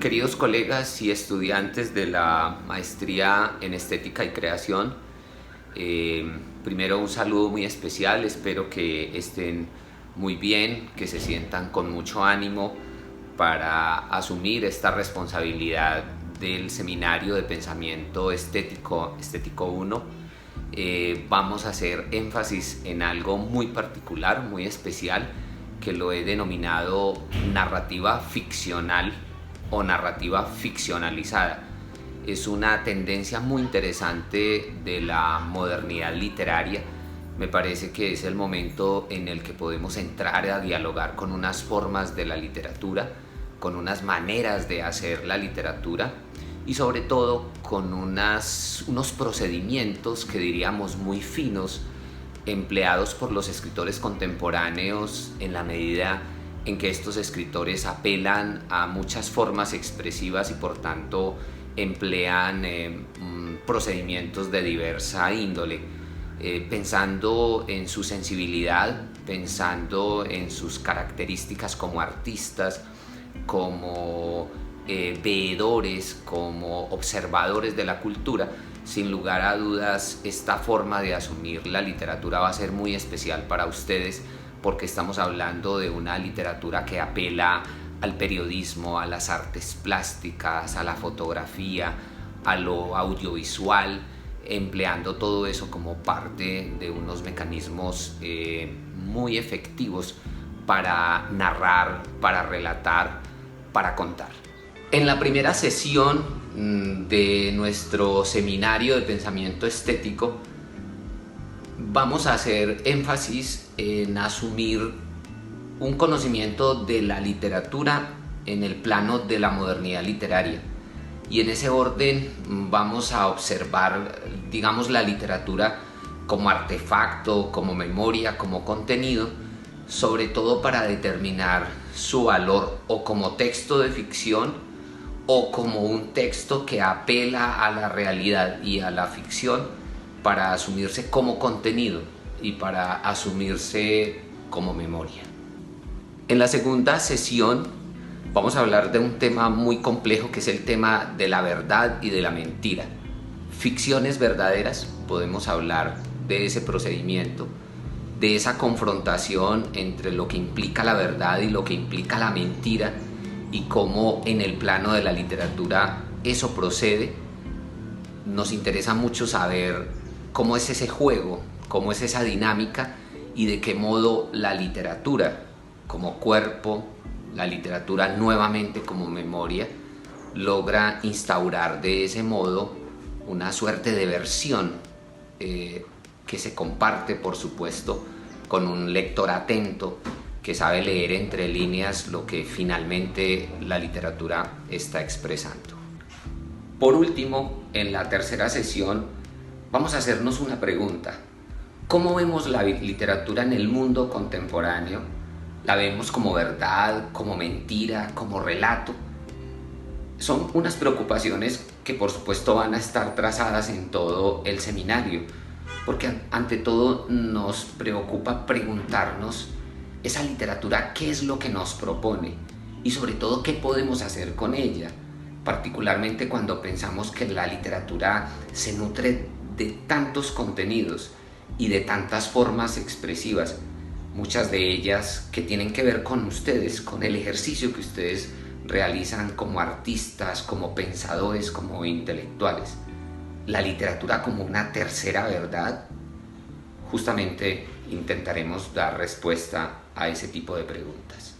Queridos colegas y estudiantes de la maestría en Estética y Creación, primero un saludo muy especial, espero que estén muy bien, que se sientan con mucho ánimo para asumir esta responsabilidad del Seminario de Pensamiento Estético 1. Vamos a hacer énfasis en algo muy particular, muy especial, que lo he denominado narrativa ficcional o narrativa ficcionalizada. Es una tendencia muy interesante de la modernidad literaria. Me parece que es el momento en el que podemos entrar a dialogar con unas formas de la literatura, con unas maneras de hacer la literatura y sobre todo con unos procedimientos que diríamos muy finos, empleados por los escritores contemporáneos en la medida en que estos escritores apelan a muchas formas expresivas y por tanto emplean procedimientos de diversa índole, pensando en su sensibilidad, pensando en sus características como artistas, como veedores, como observadores de la cultura. Sin lugar a dudas, esta forma de asumir la literatura va a ser muy especial para ustedes porque estamos hablando de una literatura que apela al periodismo, a las artes plásticas, a la fotografía, a lo audiovisual, empleando todo eso como parte de unos mecanismos muy efectivos para narrar, para relatar, para contar. En la primera sesión de nuestro seminario de pensamiento estético vamos a hacer énfasis en asumir un conocimiento de la literatura en el plano de la modernidad literaria. Y en ese orden vamos a observar, digamos, la literatura como artefacto, como memoria, como contenido, sobre todo para determinar su valor o como texto de ficción o como un texto que apela a la realidad y a la ficción para asumirse como contenido y para asumirse como memoria. En la segunda sesión vamos a hablar de un tema muy complejo que es el tema de la verdad y de la mentira. Ficciones verdaderas, podemos hablar de ese procedimiento, de esa confrontación entre lo que implica la verdad y lo que implica la mentira y cómo en el plano de la literatura eso procede. Nos interesa mucho saber cómo es ese juego, cómo es esa dinámica y de qué modo la literatura como cuerpo, la literatura nuevamente como memoria, logra instaurar de ese modo una suerte de versión que se comparte, por supuesto, con un lector atento que sabe leer entre líneas lo que finalmente la literatura está expresando. Por último, en la tercera sesión vamos a hacernos una pregunta. ¿Cómo vemos la literatura en el mundo contemporáneo? ¿La vemos como verdad, como mentira, como relato? Son unas preocupaciones que por supuesto van a estar trazadas en todo el seminario, porque ante todo nos preocupa preguntarnos esa literatura qué es lo que nos propone y sobre todo qué podemos hacer con ella, particularmente cuando pensamos que la literatura se nutre de tantos contenidos y de tantas formas expresivas, muchas de ellas que tienen que ver con ustedes, con el ejercicio que ustedes realizan como artistas, como pensadores, como intelectuales. La literatura como una tercera verdad. Justamente intentaremos dar respuesta a ese tipo de preguntas.